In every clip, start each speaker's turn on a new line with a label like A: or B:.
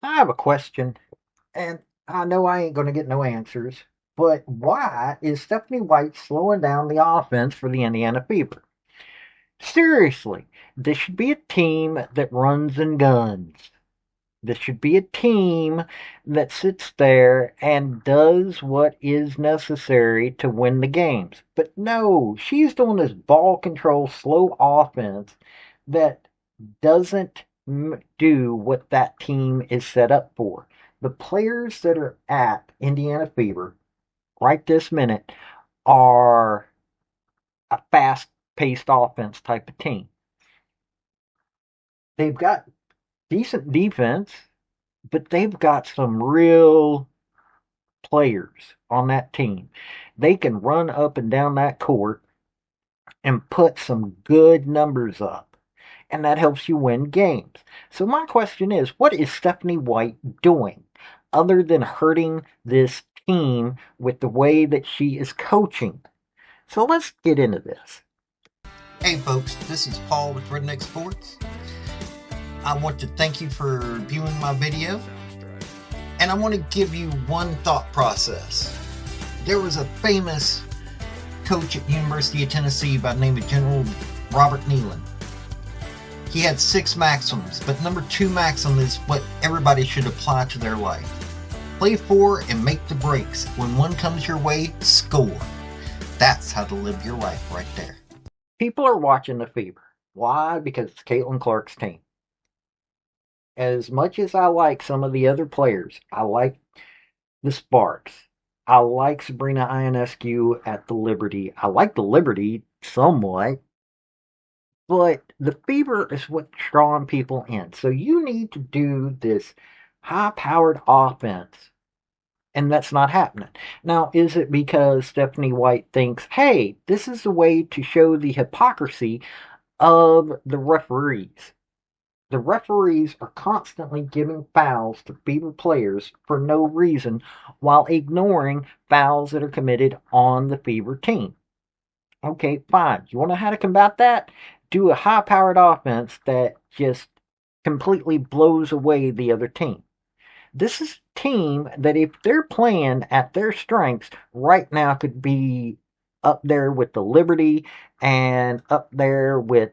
A: I have a question, and I know I ain't going to get no answers, but why is Stephanie White slowing down the offense for the Indiana Fever? Seriously, this should be a team that runs and guns. This should be a team that sits there and does what is necessary to win the games. But no, she's doing this ball control, slow offense that doesn't do what that team is set up for. The players that are at Indiana Fever right this minute are a fast paced offense type of team. They've got decent defense, but they've got some real players on that team. They can run up and down that court and put some good numbers up. And that helps you win games. So my question is, what is Stephanie White doing other than hurting this team with the way that she is coaching? So let's get into this.
B: Hey folks, this is Paul with Redneck Sports. I want to thank you for viewing my video, and I want to give you one thought process. There was a famous coach at University of Tennessee by the name of General Robert Neyland. He had 6 maxims, but number 2 maxim is what everybody should apply to their life. Play for and make the breaks. When one comes your way, score. That's how to live your life right there.
A: People are watching the Fever. Why? Because it's Caitlin Clark's team. As much as I like some of the other players, I like the Sparks. I like Sabrina Ionescu at the Liberty. I like the Liberty somewhat, but the Fever is what's drawing people in. So you need to do this high powered offense, and that's not happening. Now, is it because Stephanie White thinks, hey, this is a way to show the hypocrisy of the referees? The referees are constantly giving fouls to Fever players for no reason while ignoring fouls that are committed on the Fever team. Okay, fine. You want to know how to combat that? Do a high powered offense that just completely blows away the other team. This is a team that, if they're playing at their strengths, right now could be up there with the Liberty and up there with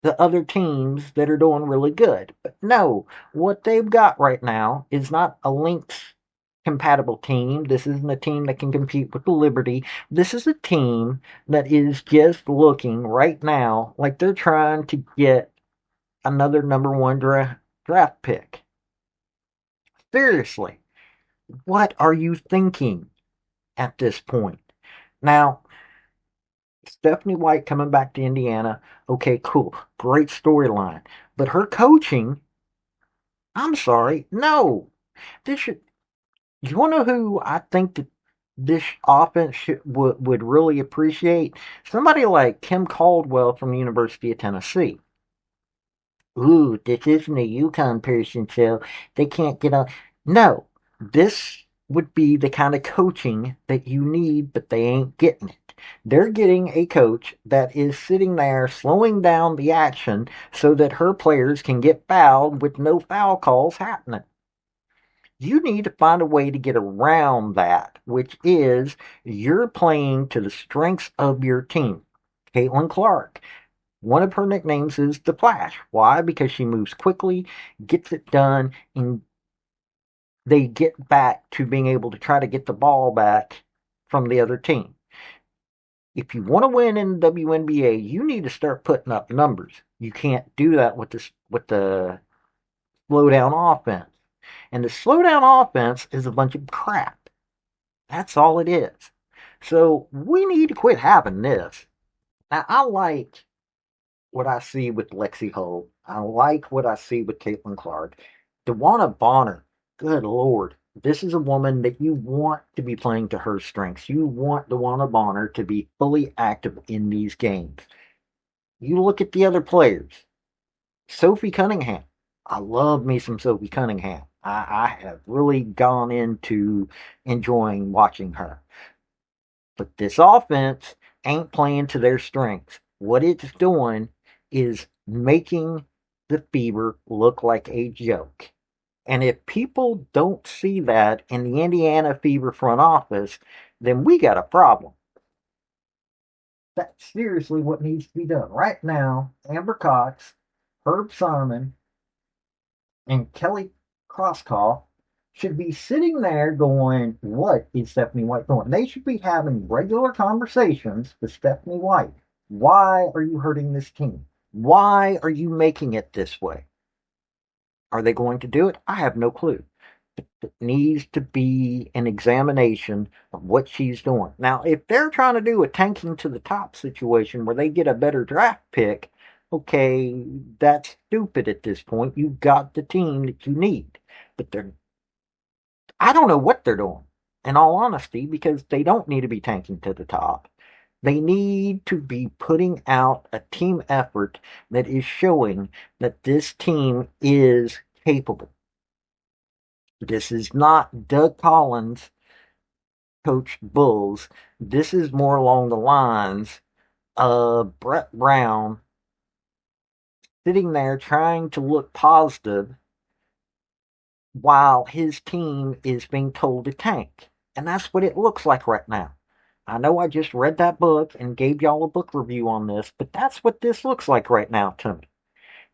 A: the other teams that are doing really good. But no, what they've got right now is not a Lynx compatible team. This isn't a team that can compete with the Liberty. This is a team that is just looking right now like they're trying to get another number one draft pick. Seriously, what are you thinking at this point? Now, Stephanie White coming back to Indiana. Okay, cool. Great storyline. But her coaching, I'm sorry, no. This should, you want to know who I think that this offense would really appreciate? Somebody like Kim Caldwell from the University of Tennessee. Ooh, this isn't a Yukon person, so they can't get on. No, this would be the kind of coaching that you need, but they ain't getting it. They're getting a coach that is sitting there slowing down the action so that her players can get fouled with no foul calls happening. You need to find a way to get around that, which is you're playing to the strengths of your team. Caitlin Clark, one of her nicknames is the Flash. Why? Because she moves quickly, gets it done, and they get back to being able to try to get the ball back from the other team. If you want to win in the WNBA, you need to start putting up numbers. You can't do that with the slowdown offense. And the slowdown offense is a bunch of crap. That's all it is. So we need to quit having this. Now, I like what I see with Lexi Hull. I like what I see with Caitlin Clark. Dewana Bonner, good Lord. This is a woman that you want to be playing to her strengths. You want Dewana Bonner to be fully active in these games. You look at the other players. Sophie Cunningham. I love me some Sophie Cunningham. I have really gone into enjoying watching her. But this offense ain't playing to their strengths. What it's doing is making the Fever look like a joke. And if people don't see that in the Indiana Fever front office, then we got a problem. That's seriously what needs to be done. Right now, Amber Cox, Herb Simon, and Kelly Crosskoff should be sitting there going, what is Stephanie White doing? They should be having regular conversations with Stephanie White. Why are you hurting this team? Why are you making it this way? Are they going to do it? I have no clue. It needs to be an examination of what she's doing. Now, if they're trying to do a tanking to the top situation where they get a better draft pick, okay, that's stupid at this point. You've got the team that you need. But I don't know what they're doing, in all honesty, because they don't need to be tanking to the top. They need to be putting out a team effort that is showing that this team is capable. This is not Doug Collins coached Bulls. This is more along the lines of Brett Brown sitting there trying to look positive while his team is being told to tank. And that's what it looks like right now. I know I just read that book and gave y'all a book review on this, but that's what this looks like right now to me.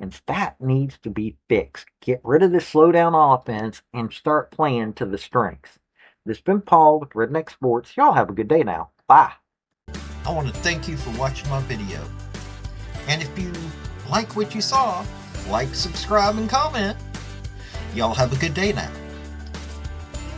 A: And that needs to be fixed. Get rid of this slowdown offense and start playing to the strengths. This has been Paul with Redneck Sports. Y'all have a good day now. Bye.
B: I want to thank you for watching my video. And if you like what you saw, like, subscribe, and comment. Y'all have a good day now.